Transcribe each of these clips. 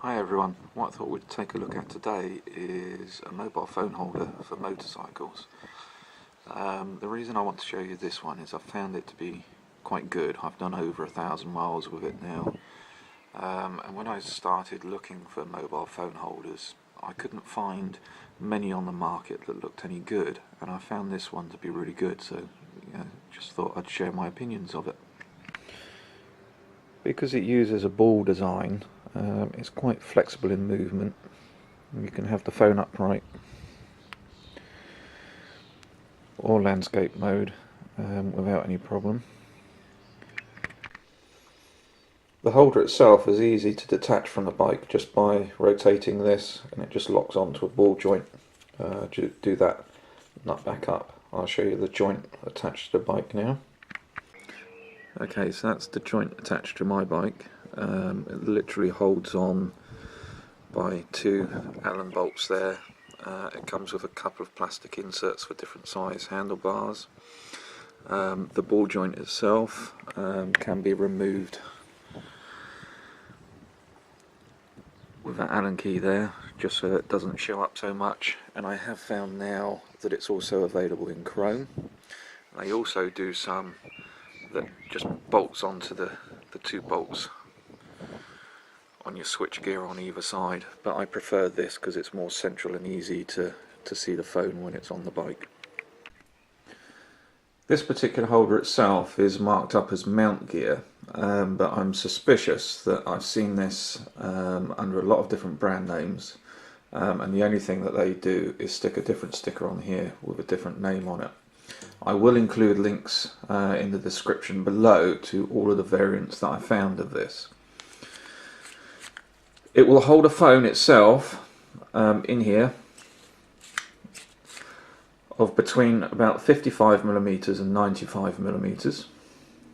Hi everyone, what I thought we'd take a look at today is a mobile phone holder for motorcycles. The reason I want to show you this one is I found it to be quite good. I've done over 1,000 miles with it now, and when I started looking for mobile phone holders I couldn't find many on the market that looked any good, and I found this one to be really good, so just thought I'd share my opinions of it. Because it uses a ball design, it's quite flexible in movement. You can have the phone upright or landscape mode without any problem. The holder itself is easy to detach from the bike just by rotating this, and it just locks onto a ball joint. Do that nut back up. I'll show you the joint attached to the bike now. Okay, so that's the joint attached to my bike. It literally holds on by two Allen bolts there. It comes with a couple of plastic inserts for different size handlebars. The ball joint itself can be removed with that Allen key there, just so it doesn't show up so much. And I have found now that it's also available in chrome. They also do some that just bolts onto the two bolts on your switch gear on either side, but I prefer this because it's more central and easy to see the phone when it's on the bike. This particular holder itself is marked up as mount gear, but I'm suspicious that I've seen this under a lot of different brand names, and the only thing that they do is stick a different sticker on here with a different name on it. I will include links in the description below to all of the variants that I found of this. It will hold a phone itself in here of between about 55mm and 95mm.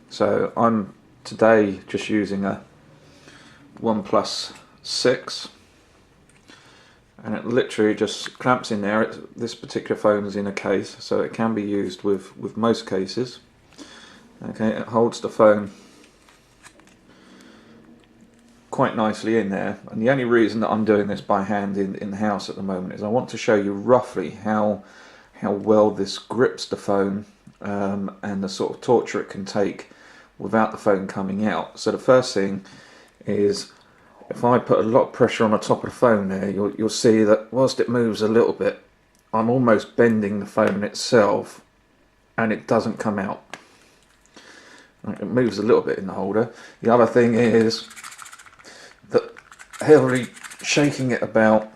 So I'm today just using a OnePlus 6. And it literally just clamps in there. This particular phone is in a case, so it can be used with most cases. Okay, it holds the phone quite nicely in there, and the only reason that I'm doing this by hand in the house at the moment is I want to show you roughly how well this grips the phone and the sort of torture it can take without the phone coming out. So the first thing is, if I put a lot of pressure on the top of the phone there, you'll see that whilst it moves a little bit, I'm almost bending the phone itself and it doesn't come out. It moves a little bit in the holder. The other thing is that heavily shaking it about,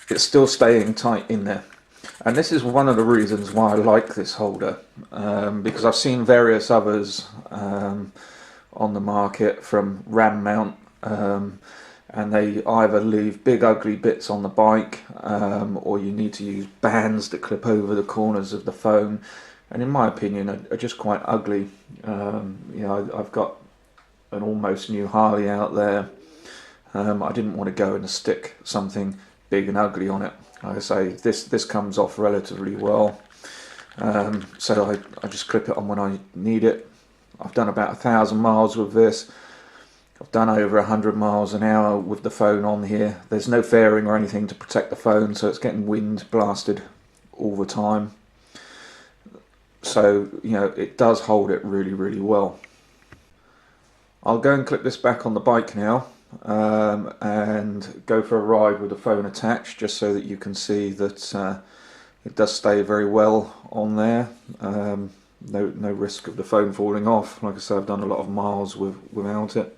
it's still staying tight in there. And this is one of the reasons why I like this holder, because I've seen various others on the market from Ram Mount, and they either leave big ugly bits on the bike, or you need to use bands that clip over the corners of the phone, and in my opinion are just quite ugly. I've got an almost new Harley out there. I didn't want to go and stick something big and ugly on it. Like I say, this comes off relatively well, so I just clip it on when I need it. I've done about 1,000 miles with this. I've done over 100 miles an hour with the phone on here. There's no fairing or anything to protect the phone, so it's getting wind blasted all the time. So, it does hold it really, really well. I'll go and clip this back on the bike now and go for a ride with the phone attached, just so that you can see that it does stay very well on there. No risk of the phone falling off. Like I said, I've done a lot of miles without it.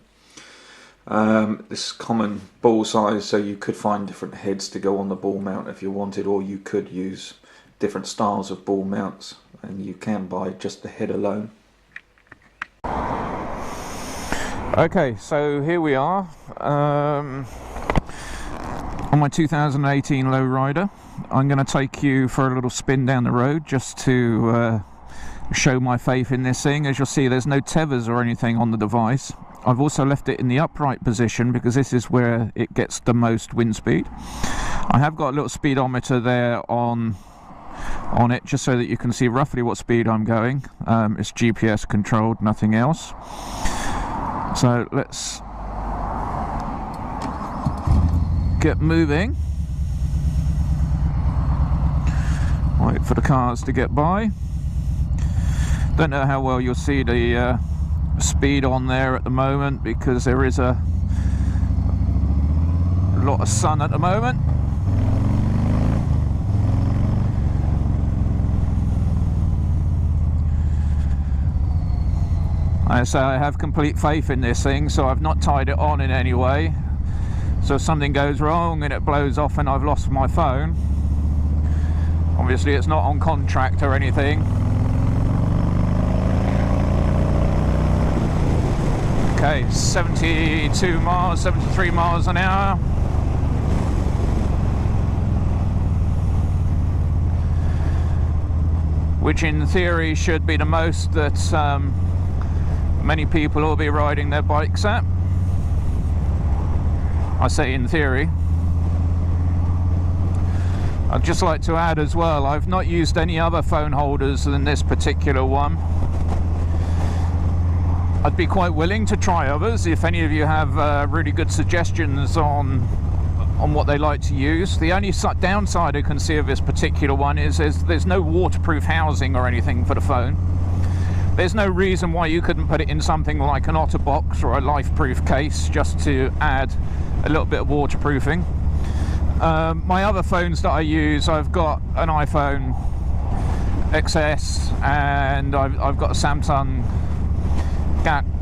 This is common ball size, so you could find different heads to go on the ball mount if you wanted, or you could use different styles of ball mounts, and you can buy just the head alone. Okay, so here we are on my 2018 Lowrider. I'm going to take you for a little spin down the road just to show my faith in this thing. As you'll see, there's no tethers or anything on the device. I've also left it in the upright position because this is where it gets the most wind speed. I have got a little speedometer there on it, just so that you can see roughly what speed I'm going. It's GPS controlled, nothing else. So let's get moving. Wait for the cars to get by. Don't know how well you'll see the speed on there at the moment, because there is a lot of sun at the moment. I say I have complete faith in this thing, so I've not tied it on in any way. So if something goes wrong and it blows off and I've lost my phone, obviously it's not on contract or anything. Okay, 72 miles, 73 miles an hour. Which in theory should be the most that many people will be riding their bikes at. I say in theory. I'd just like to add as well, I've not used any other phone holders than this particular one. I'd be quite willing to try others if any of you have really good suggestions on what they like to use. The only downside I can see of this particular one is there's no waterproof housing or anything for the phone. There's no reason why you couldn't put it in something like an OtterBox or a LifeProof case just to add a little bit of waterproofing. My other phones that I use, I've got an iPhone XS and I've got a Samsung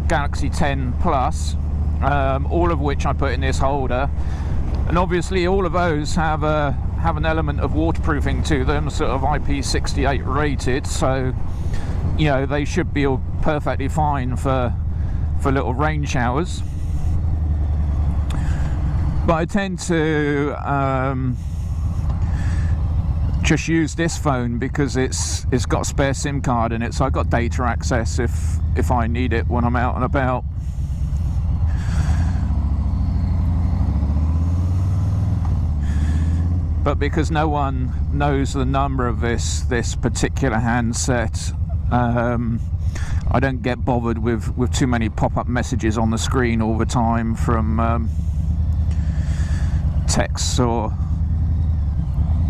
Galaxy 10 Plus, all of which I put in this holder, and obviously all of those have an element of waterproofing to them, sort of IP68 rated, so you know they should be all perfectly fine for little rain showers. But I tend to just use this phone because it's got a spare SIM card in it, so I've got data access if I need it when I'm out and about. But because no one knows the number of this particular handset, I don't get bothered with too many pop-up messages on the screen all the time from texts or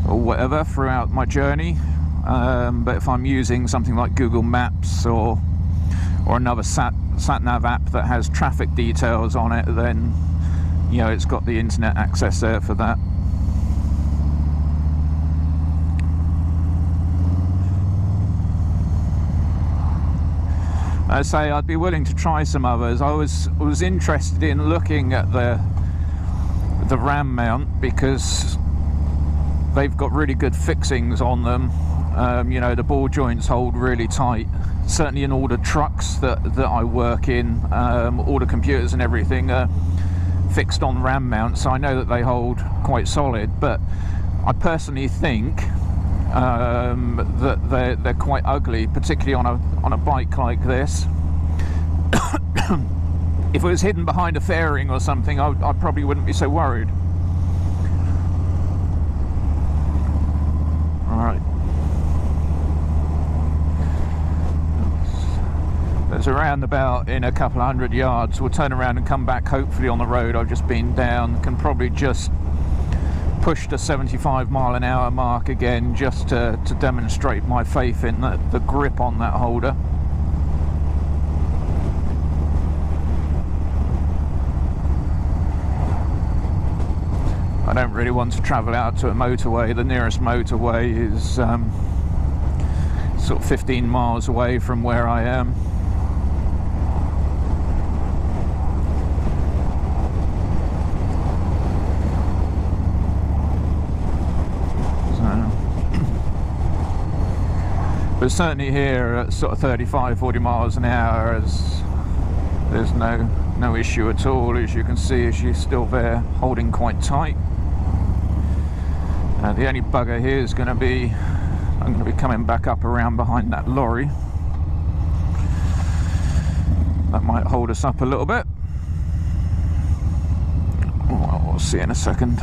whatever throughout my journey. But if I'm using something like Google Maps or another sat-nav app that has traffic details on it, then you know it's got the internet access there for that. I say I'd be willing to try some others. I was interested in looking at the RAM mount because they've got really good fixings on them. You know, the ball joints hold really tight. Certainly in all the trucks that I work in, all the computers and everything are fixed on RAM mounts, so I know that they hold quite solid. But I personally think that they're quite ugly, particularly on a bike like this. If it was hidden behind a fairing or something, I probably wouldn't be so worried. Alright. There's a roundabout in a couple of 100 yards. We'll turn around and come back hopefully on the road I've just been down. Can probably just push the 75-mile-an-hour mark again, just to demonstrate my faith in the grip on that holder. I don't really want to travel out to a motorway. The nearest motorway is sort of 15 miles away from where I am. But certainly here at sort of 35-40 miles an hour, there's no issue at all. As you can see, she's still there, holding quite tight. The only bugger here is going to be, I'm going to be coming back up around behind that lorry. That might hold us up a little bit. Well, we'll see in a second.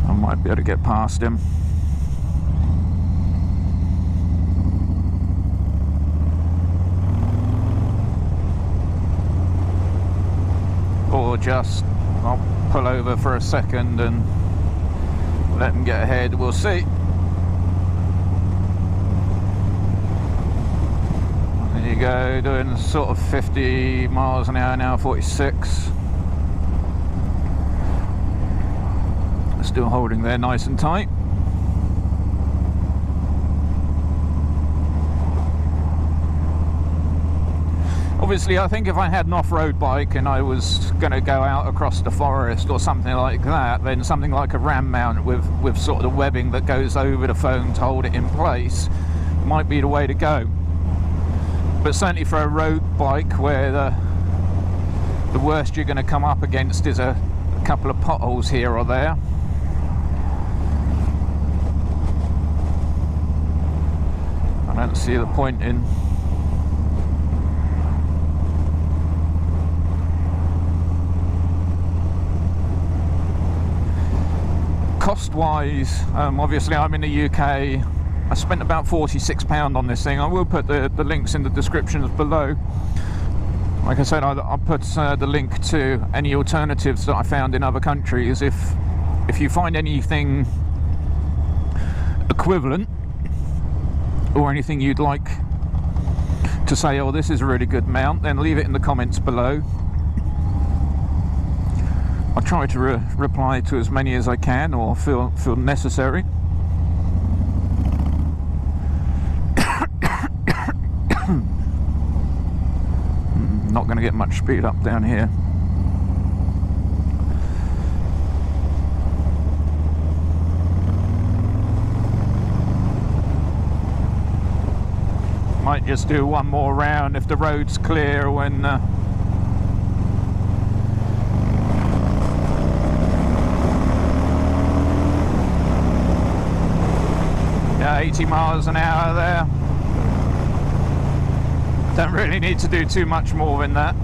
I might be able to get past him. Or just, well, pull over for a second and let them get ahead. We'll see. There you go, doing sort of 50 miles an hour now, 46. Still holding there nice and tight. Obviously, I think if I had an off-road bike and I was going to go out across the forest or something like that, then something like a ram mount with sort of the webbing that goes over the phone to hold it in place might be the way to go. But certainly for a road bike, where the worst you're going to come up against is a couple of potholes here or there, I don't see the point in. Cost-wise, obviously I'm in the UK. I spent about £46 on this thing. I will put the links in the descriptions below. Like I said, I'll put the link to any alternatives that I found in other countries. If you find anything equivalent, or anything you'd like to say, oh, this is a really good mount, then leave it in the comments below. I'll try to reply to as many as I can or feel necessary. Not going to get much speed up down here. Might just do one more round if the road's clear when yeah, 80 miles an hour there. Don't really need to do too much more than that.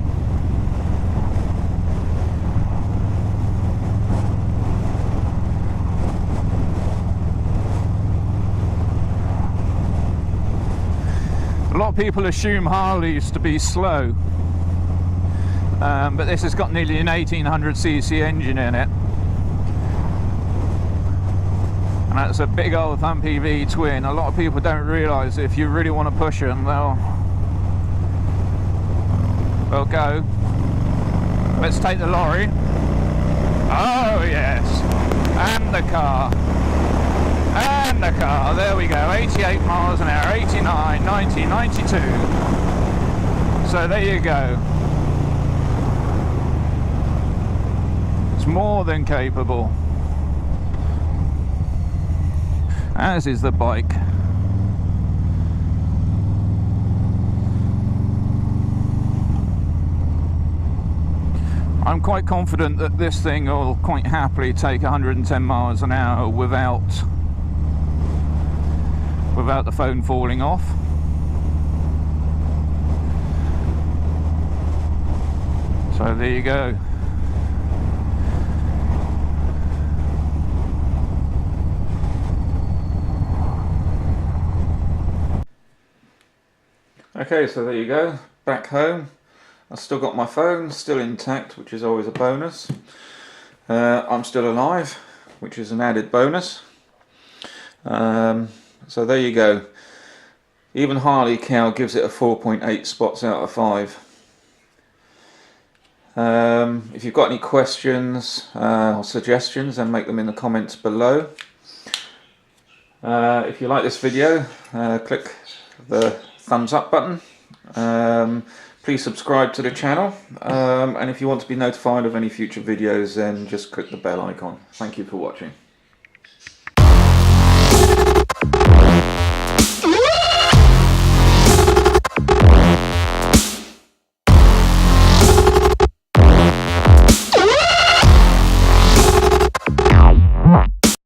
A lot of people assume Harleys to be slow, but this has got nearly an 1800cc engine in it, and that's a big old thumpy V-twin. A lot of people don't realise if you really want to push them, they'll go. Let's take the lorry. Oh yes, and the car. And the car, there we go, 88 miles an hour, 89, 90, 92. So there you go. It's more than capable. As is the bike. I'm quite confident that this thing will quite happily take 110 miles an hour without the phone falling off. So there you go. Okay, so there you go, back home. I've still got my phone, still intact, which is always a bonus. I'm still alive, which is an added bonus. So there you go. Even Harley Cow gives it a 4.8 spots out of 5. If you've got any questions or suggestions, then make them in the comments below. If you like this video, click the thumbs up button. Please subscribe to the channel, and if you want to be notified of any future videos, then just click the bell icon. Thank you for watching.